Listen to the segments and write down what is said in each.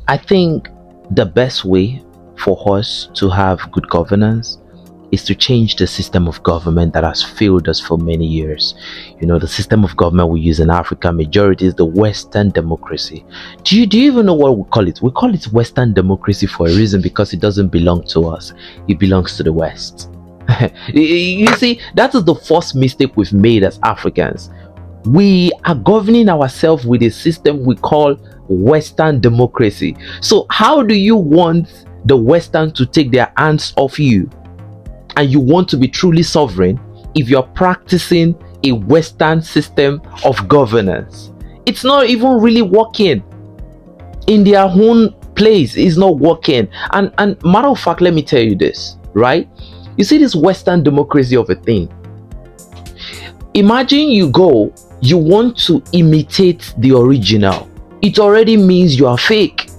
I think the best way for us to have good governance is to change the system of government that has failed us for many years. The system of government we use in Africa majority is the Western democracy. Do you even know what we call it? We call it Western democracy for a reason, because it doesn't belong to us. It belongs to the West. You see, that is the first mistake we've made as Africans. We are governing ourselves with a system we call Western democracy. So how do you want the Western to take their hands off you, and you want to be truly sovereign, if you're practicing a Western system of governance? It's not even really working. In their own place, it's not working. And matter of fact, let me tell you this, right? You see this Western democracy of a thing. Imagine you want to imitate the original. It already means you are fake.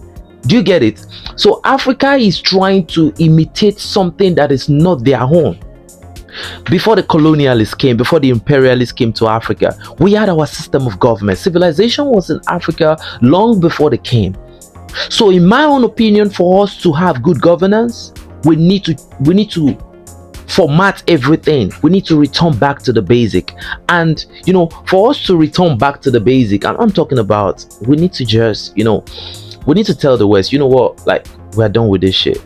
Do you get it? So Africa is trying to imitate something that is not their own. Before the colonialists came, before the imperialists came to Africa, we had our system of government. Civilization was in Africa long before they came. So in my own opinion, for us to have good governance, we need to format everything. We need to return back to the basic. And for us to return back to the basic, and I'm talking about, we need to just we need to tell the West, you know what, like, we're done with this shit.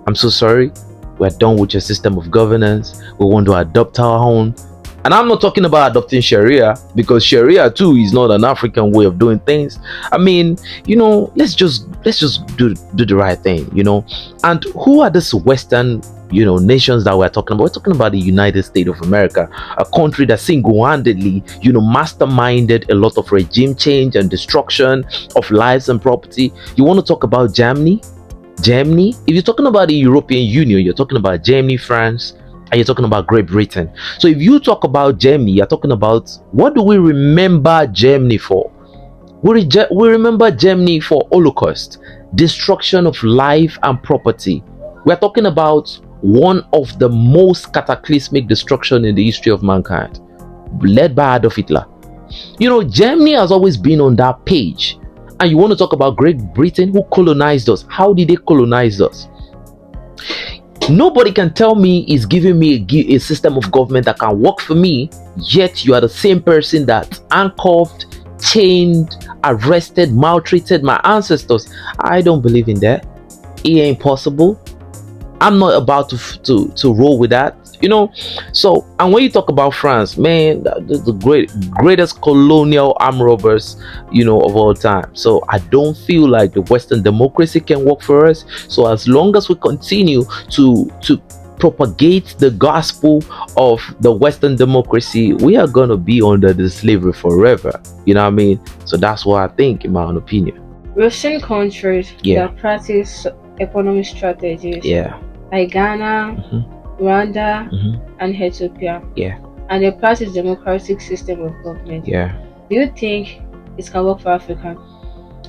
I'm so sorry. We're done with your system of governance. We want to adopt our own. And I'm not talking about adopting Sharia, because Sharia too is not an African way of doing things. I mean, let's just do the right thing, And who are these Western nations that we're talking about? We're talking about the United States of America, a country that single-handedly, masterminded a lot of regime change and destruction of lives and property. You want to talk about Germany? If you're talking about the European Union, you're talking about Germany, France, and you're talking about Great Britain. So if you talk about Germany, you're talking about, what do we remember Germany for? We remember Germany for Holocaust, destruction of life and property. We're talking about one of the most cataclysmic destruction in the history of mankind, led by Adolf Hitler. Germany has always been on that page. And you want to talk about Great Britain, who colonized us? How did they colonize us? Nobody can tell me is giving me a system of government that can work for me, yet you are the same person that handcuffed, chained, arrested, maltreated my ancestors. I don't believe in that. It ain't possible. I'm not about to roll with that, So, and when you talk about France, man, the greatest colonial armed robbers, of all time. So I don't feel like the Western democracy can work for us. So as long as we continue to propagate the gospel of the Western democracy, we are gonna be under the slavery forever. You know what I mean? So that's what I think, in my own opinion. We've seen countries that practice economic strategies. Like Ghana, Rwanda, and Ethiopia. And they practice democratic system of government. Do you think it can work for Africa?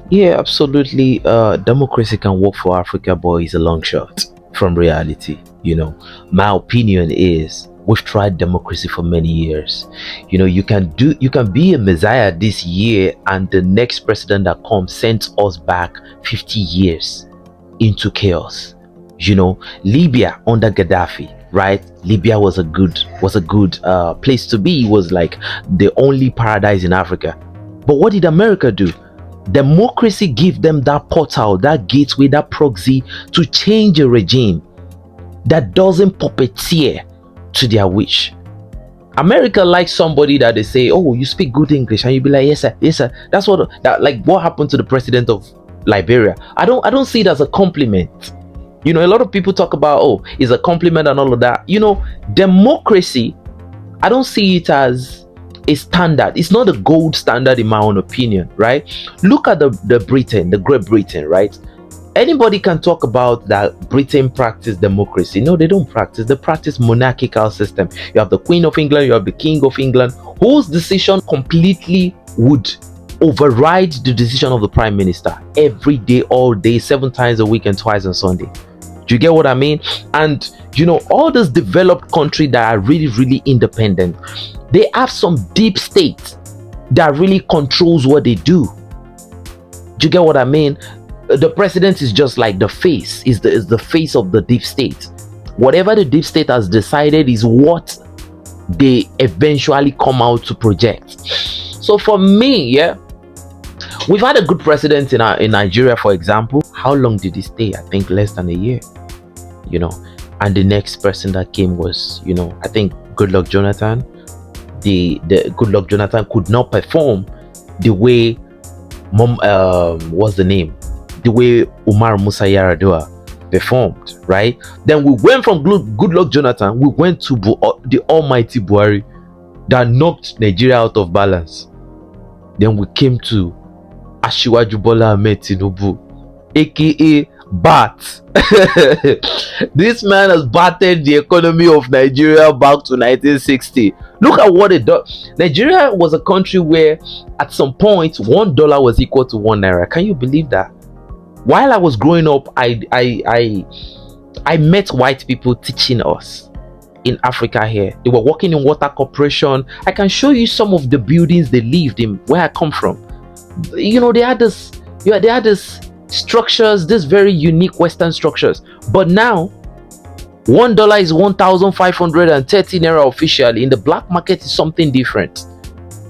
Yeah, absolutely. Democracy can work for Africa, but it's a long shot from reality. My opinion is, we've tried democracy for many years. You can be a messiah this year, and the next president that comes sends us back 50 years into chaos. Libya under Gaddafi, right? Libya was a good place to be. It was like the only paradise in Africa. But what did America do? Democracy gave them that portal, that gateway, that proxy to change a regime that doesn't puppeteer to their wish. America likes somebody that they say, oh, you speak good English, and you be like, yes sir. That's what happened to the president of Liberia. I don't see it as a compliment. A lot of people talk about, oh, it's a compliment and all of that. Democracy, I don't see it as a standard. It's not a gold standard, in my own opinion, right? Look at the Great Britain, right? Anybody can talk about that Britain practice democracy. No, they don't practice. They practice monarchical system. You have the Queen of England, you have the King of England, whose decision completely would override the decision of the Prime Minister every day, all day, 7 times a week and twice on Sunday. Do you get what I mean? And all those developed countries that are really, really independent, they have some deep state that really controls what they do. Do you get what I mean? the president is just like the face, is the face of the deep state. Whatever the deep state has decided is what they eventually come out to project. So for me, yeah, we've had a good president in Nigeria, for example. How long did he stay? I think less than a year, you know. And the next person that came was, you know, I think Goodluck Jonathan. The Goodluck Jonathan could not perform the way what's the name? The way Umar Musa Yar'Adua performed, right? Then we went from Goodluck Jonathan, we went to the almighty Buhari that knocked Nigeria out of balance. Then we came to Asiwaju Bola Ahmed Tinubu, aka BAT. This man has battered the economy of Nigeria back to 1960. Look at what it does. Nigeria was a country where at some point $1 was equal to 1 naira. Can you believe that? While I was growing up, I met white people teaching us in Africa here. They were working in water corporation. I can show you some of the buildings they lived in where I come from. You know, they had this structures, this very unique Western structures. But now $1 is 1,530 naira officially. In the black market is something different.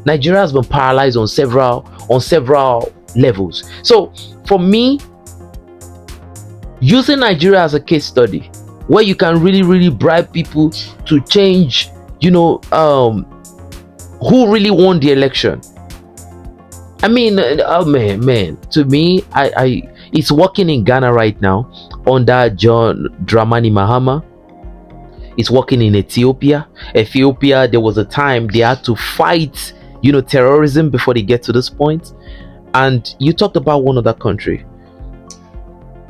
Nigeria has been paralyzed on several levels. So for me, using Nigeria as a case study where you can really bribe people to change, you know, who really won the election. I mean, oh man, to me, it's working in Ghana right now under John Dramani Mahama. It's working in Ethiopia. There was a time they had to fight, you know, terrorism before they get to this point. And you talked about one other country.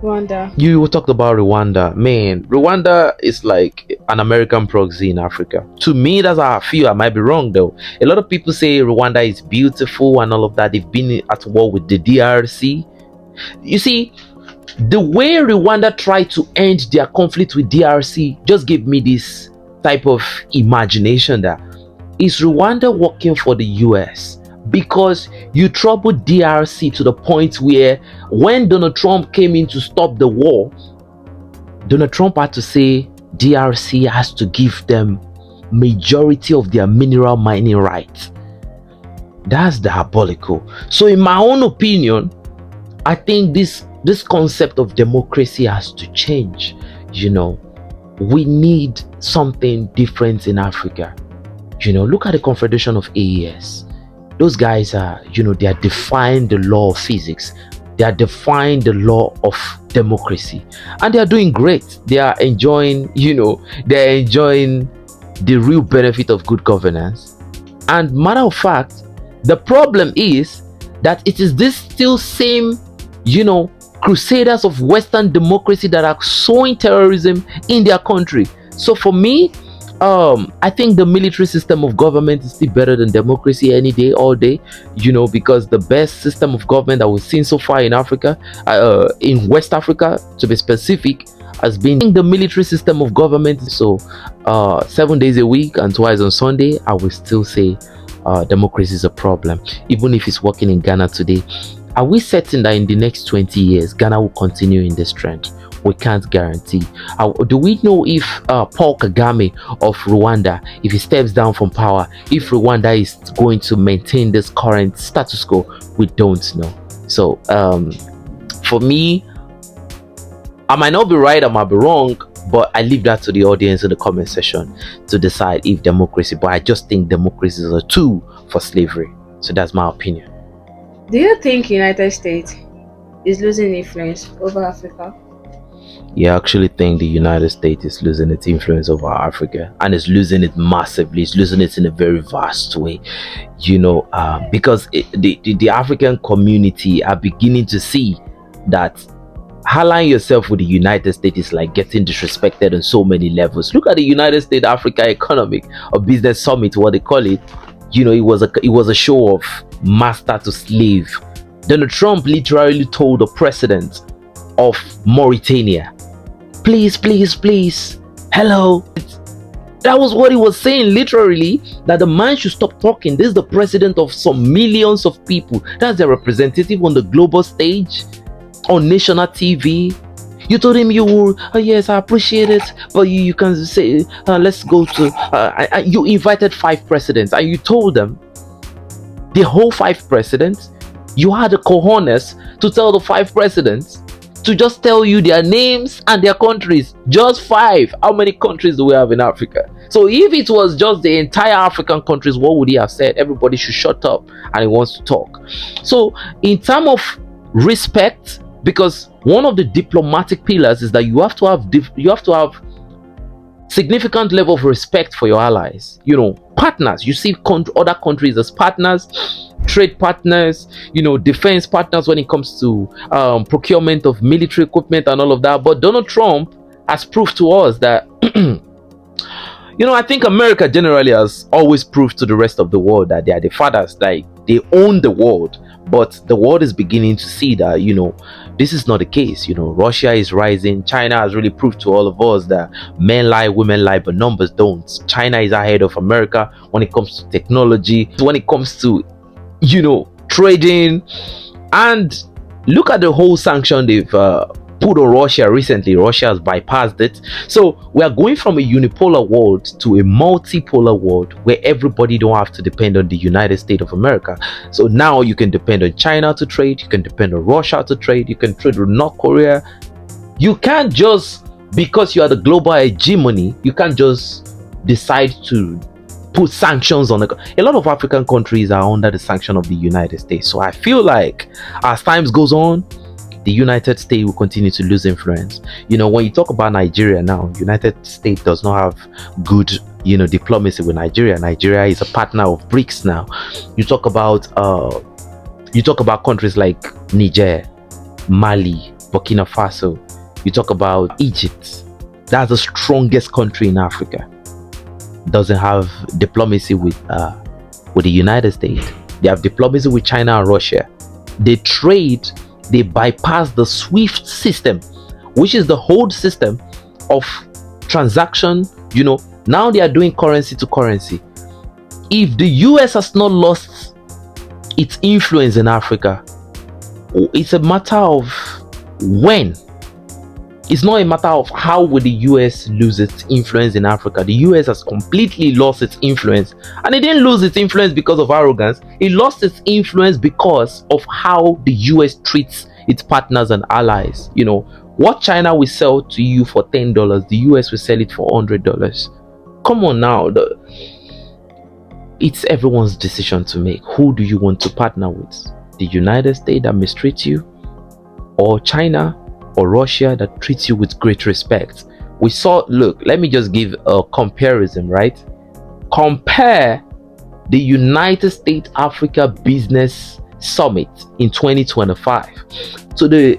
Rwanda. You talked about Rwanda. Man, Rwanda is like an American proxy in Africa. To me, that's how I feel. I might be wrong though. A lot of people say Rwanda is beautiful and all of that. They've been at war with the DRC. You see, the way Rwanda tried to end their conflict with DRC just gave me this type of imagination that is Rwanda working for the US? Because you troubled DRC to the point where when Donald Trump came in to stop the war, Donald Trump had to say DRC has to give them majority of their mineral mining rights. That's diabolical. So in my own opinion, I think this concept of democracy has to change. You know, we need something different in Africa. You know, look at the Confederation of AES. Those guys are, you know, they are defying the law of physics. They are defying the law of democracy. And they are doing great. They are enjoying, you know, they're enjoying the real benefit of good governance. And matter of fact, the problem is that it is this still same, you know, crusaders of Western democracy that are sowing terrorism in their country. So for me, I think the military system of government is still better than democracy any day, all day, you know, because the best system of government that we've seen so far in Africa, in West Africa to be specific, has been the military system of government. So 7 days a week and twice on Sunday, I will still say democracy is a problem, even if it's working in Ghana today. Are we certain that in the next 20 years, Ghana will continue in this trend? We can't guarantee. Do we know if Paul Kagame of Rwanda, if he steps down from power, if Rwanda is going to maintain this current status quo? We don't know. So for me, I might not be right, I might be wrong, but I leave that to the audience in the comment section to decide if democracy, but I just think democracy is a tool for slavery. So that's my opinion. Do you think United States is losing influence over Africa? Yeah, I actually think the United States is losing its influence over Africa, and it's losing it massively. It's losing it in a very vast way, you know, because the African community are beginning to see that allying yourself with the United States is like getting disrespected on so many levels. Look at the United States Africa Economic or Business Summit, what they call it. You know, it was a show of master to slave. Donald Trump literally told the president of Mauritania, please, hello. That was what he was saying, literally, that the man should stop talking. This is the president of some millions of people. That's the representative on the global stage. on national TV. You told him you will, oh yes, I appreciate it, but you can say, let's go to, you invited 5 presidents and you told them, the whole 5 presidents, you had the cojones to tell the 5 presidents to just tell you their names and their countries. Just 5. How many countries do we have in Africa? So if it was just the entire African countries, what would he have said? Everybody should shut up and he wants to talk. So in terms of respect, because one of the diplomatic pillars is that you have to have significant level of respect for your allies, partners. You see other countries as partners, trade partners, defense partners when it comes to procurement of military equipment and all of that. But Donald Trump has proved to us that I think America generally has always proved to the rest of the world that they are the fathers, like they own the world. But the world is beginning to see that this is not the case. Russia is rising. China has really proved to all of us that men lie, women lie, but numbers don't. China is ahead of America when it comes to technology, when it comes to trading. And look at the whole sanction they've put on Russia recently. Russia has bypassed it. So we are going from a unipolar world to a multipolar world where everybody don't have to depend on the United States of America. So now you can depend on China to trade, you can depend on Russia to trade, you can trade with North Korea. You can't just, because you are the global hegemony, you can't just decide to put sanctions on a lot of African countries are under the sanction of the United States. So I feel like as times goes on, the United States will continue to lose influence. When you talk about Nigeria now, United States does not have good, diplomacy with Nigeria. Nigeria is a partner of BRICS now. You talk about countries like Niger, Mali, Burkina Faso. You talk about Egypt. That's the strongest country in Africa. Doesn't have diplomacy with the United States. They have diplomacy with China and Russia. They trade. They bypass the SWIFT system, which is the whole system of transaction. Now they are doing currency to currency. If the US has not lost its influence in Africa, it's a matter of when. It's not a matter of how will the US lose its influence in Africa. The US has completely lost its influence, and it didn't lose its influence because of arrogance. It lost its influence because of how the US treats its partners and allies. What China will sell to you for $10, the US will sell it for $100. Come on now, it's everyone's decision to make. Who do you want to partner with? The United States that mistreats you, or China or Russia that treats you with great respect? We saw, look, let me just give a comparison, right? Compare the United States Africa Business Summit in 2025 to the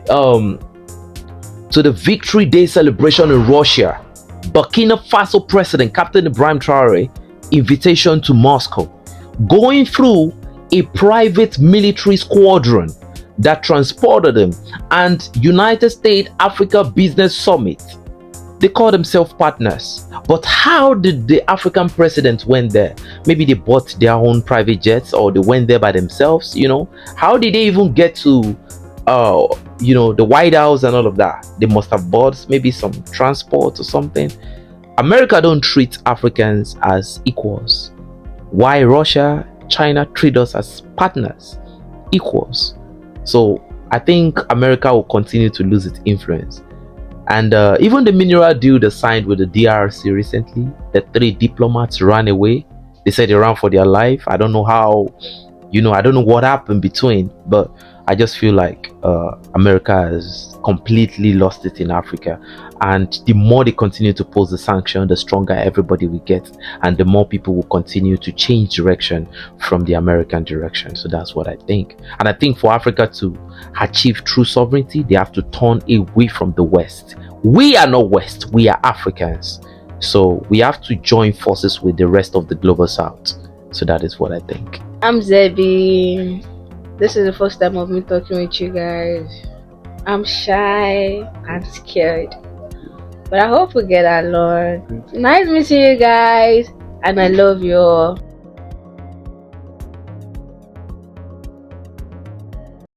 Victory Day celebration in Russia. Burkina Faso President Captain Ibrahim Traore invitation to Moscow, going through a private military squadron that transported him, and United States Africa Business Summit. They call themselves partners. But how did the African president went there? Maybe they bought their own private jets, or they went there by themselves. How did they even get to the White House and all of that? They must have bought maybe some transport or something. America don't treat Africans as equals. Why Russia, China treat us as partners, equals? So I think America will continue to lose its influence. And even the mineral deal they signed with the DRC recently, the 3 diplomats ran away. They said they ran for their life. I don't know how, I don't know what happened between, but I just feel like America has completely lost it in Africa. And the more they continue to pose the sanction, the stronger everybody will get, and the more people will continue to change direction from the American direction. So that's what I think. And I think for Africa to achieve true sovereignty, they have to turn away from the West. We are not West, we are Africans. So we have to join forces with the rest of the global South. So that is what I think. I'm Zebby. This is the first time of me talking with you guys. I'm shy and scared, but I hope we get along. Nice meeting you guys, and I love you all.